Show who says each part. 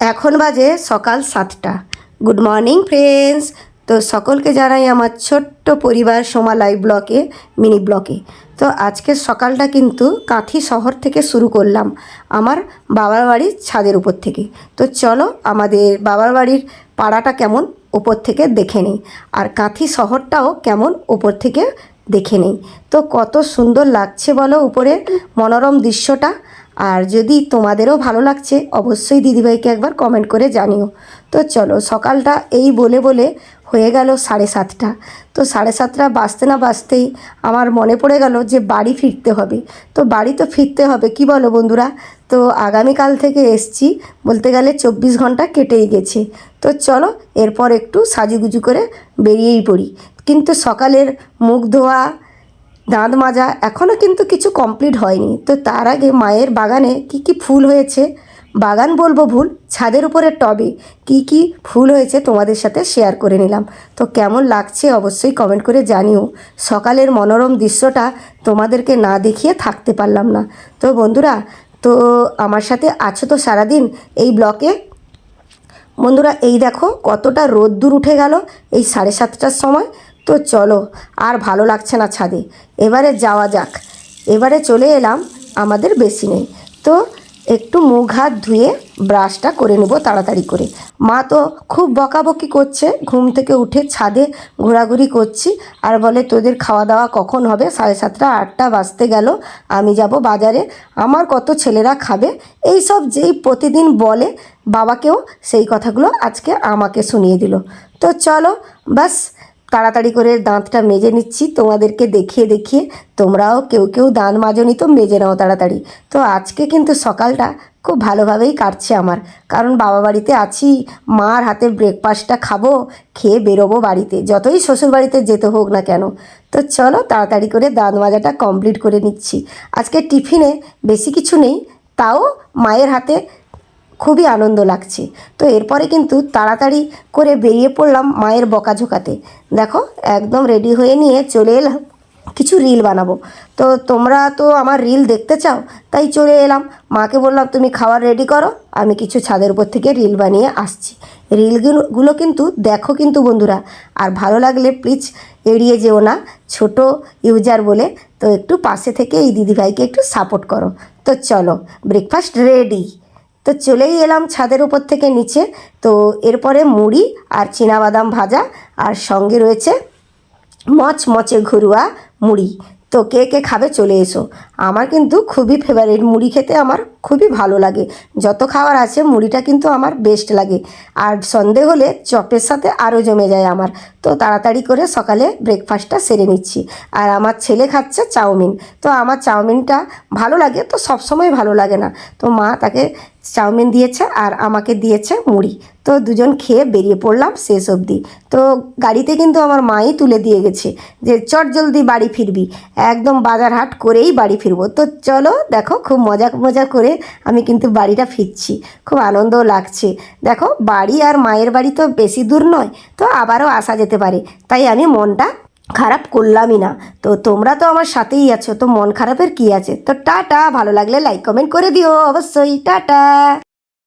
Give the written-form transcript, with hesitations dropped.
Speaker 1: এখন বাজে সকাল 7টা। Good morning friends. তো সকলকে জানাই আমার ছোট্ট পরিবার সোমা লাইভ ব্লকে, মিনি ব্লকে। তো আজকের সকালটা কিন্তু কাঁথি শহর থেকে শুরু করলাম, আমার বাবার বাড়ির ছাদের উপর থেকে। তো চলো আমাদের বাবার বাড়ির পাড়াটা কেমন উপর থেকে দেখে নিই, আর কাঁথি শহরটাও কেমন উপর থেকে দেখে নিই। তো কত সুন্দর লাগছে বলো উপরে মনোরম দৃশ্যটা। আর যদি তোমাদেরও ভালো লাগছে অবশ্যই দিদিভাইকে একবার কমেন্ট করে জানিও। তো চলো, সকালটা এই বলে বলে হয়ে গেল 7:30। তো 7:30 বাজতে না বাজতেই আমার মনে পড়ে গেল যে বাড়ি ফিরতে হবে। তো বাড়ি তো ফিরতে হবে, কি বলো বন্ধুরা? তো আগামীকাল থেকে এসছি, বলতে গেলে 24 ঘন্টা কেটেই গেছে। তো চলো এরপর একটু সাজুগুজু করে বেরিয়েই পড়ি। কিন্তু সকালের মুখ ধোয়া, দাঁত মাজা এখনও কিন্তু কিছু কমপ্লিট হয়নি। তো তার আগে মায়ের বাগানে কি কি ফুল হয়েছে, বাগান বলবো ভুল, ছাদের উপরে টবে কি কি ফুল হয়েছে তোমাদের সাথে শেয়ার করে নিলাম। তো কেমন লাগছে অবশ্যই কমেন্ট করে জানিও। সকালের মনোরম দৃশ্যটা তোমাদেরকে না দেখিয়ে থাকতে পারলাম না। তো বন্ধুরা, তো আমার সাথে আছো তো সারাদিন এই ব্লকে? বন্ধুরা এই দেখো কতটা রোদ্দুর উঠে গেল এই 7:30টার সময়। তো চলো, আর ভালো লাগছে না ছাদে, এবারে যাওয়া যাক। এবারে চলে এলাম আমাদের বেসিনে। তো একটু মুখ হাত ধুয়ে ব্রাশটা করে নেব তাড়াতাড়ি করে। মা তো খুব বকাবকি করছে, ঘুম থেকে উঠে ছাদে ঘোরাঘুরি করছি আর বলে তোদের খাওয়া দাওয়া কখন হবে? 7:30 8টা বাজতে গেল, আমি যাব বাজারে, আমার কত ছেলেরা খাবে, এই সব যেই প্রতিদিন বলে। বাবাকেও সেই কথাগুলো আজকে আমাকে শুনিয়ে দিল। তো চলো বাস তাড়াতাড়ি করে দাঁতটা মেজে নিচ্ছি তোমাদেরকে দেখিয়ে দেখিয়ে। তোমরাও কেউ কেউ দাঁত মাজনি তো মেজে নাও তাড়াতাড়ি। তো আজকে কিন্তু সকালটা খুব ভালোভাবেই কাটছে আমার, কারণ বাবা বাড়িতে আছি, মার হাতে ব্রেকফাস্টটা খাবো, খেয়ে বেরোবো বাড়িতে, যতই শ্বশুর বাড়িতে যেতে হোক না কেন। তো চলো তাড়াতাড়ি করে দাঁত মাজাটা কমপ্লিট করে নিচ্ছি। আজকে টিফিনে বেশি কিছু নেই, তাও মায়ের হাতে খুবই আনন্দ লাগছে। তো এরপরে কিন্তু তাড়াতাড়ি করে বেরিয়ে পড়লাম মায়ের বকাঝোকাতে। দেখো একদম রেডি হয়ে নিয়ে চলে এলাম, কিছু রিল বানাবো। তো তোমরা তো আমার রিল দেখতে চাও, তাই চলে এলাম। মাকে বললাম তুমি খাবার রেডি করো, আমি কিছু ছাদের উপর থেকে রিল বানিয়ে আসছি। রিলগুলো কিন্তু দেখো কিন্তু বন্ধুরা, আর ভালো লাগলে প্লিজ এড়িয়ে যেও না, ছোট ইউজার বলে। তো একটু পাশে থেকে এই দিদিভাইকে একটু সাপোর্ট করো। তো চলো ব্রেকফাস্ট রেডি। তো চলেই এলাম ছাদের উপর থেকে নিচে। তো এরপরে মুড়ি আর চীনাবাদাম ভাজা, আর সঙ্গে রয়েছে মচমচে ঘরোয়া মুড়ি। তো কে কে খাবে চলে এসো। আমার কিন্তু খুবই ফেভারিট, মুড়ি খেতে আমার খুবই ভালো লাগে। যত খাবার আছে মুড়িটা কিন্তু আমার বেস্ট লাগে। আর সন্ধে হলে চপের সাথে আরও জমে যায় আমার। তো তাড়াতাড়ি করে সকালে ব্রেকফাস্টটা সেরে নিচ্ছি। আর আমার ছেলে খাচ্ছে চাউমিন। তো আমার চাউমিনটা ভালো লাগে, তো সবসময় ভালো লাগে না। তো মা তাকে চাউমিন দিয়েছে আর আমাকে দিয়েছে মুড়ি। তো দুজন খেয়ে বেরিয়ে পড়লাম শেষ অবধি। তো গাড়িতে কিন্তু আমার মাই তুলে দিয়ে গেছে যে চট জলদি বাড়ি ফিরবি, একদম বাজার হাট করেই বাড়ি ফিরবো। তো চলো দেখো খুব মজা মজা করে আমি কিন্তু বাড়িটা ফিরছি, খুব আনন্দও লাগছে। দেখো বাড়ি আর মায়ের বাড়ি তো বেশি দূর নয়, তো আবারও আসা যেতে পারে, তাই আমি মনটা খারাপ করলামই না। তো তোমরা তো আমার সাথেই আছো, তো মন খারাপের কি আছে? তো টাটা, ভালো লাগলে লাইক কমেন্ট করে দিও অবশ্যই, টাটা।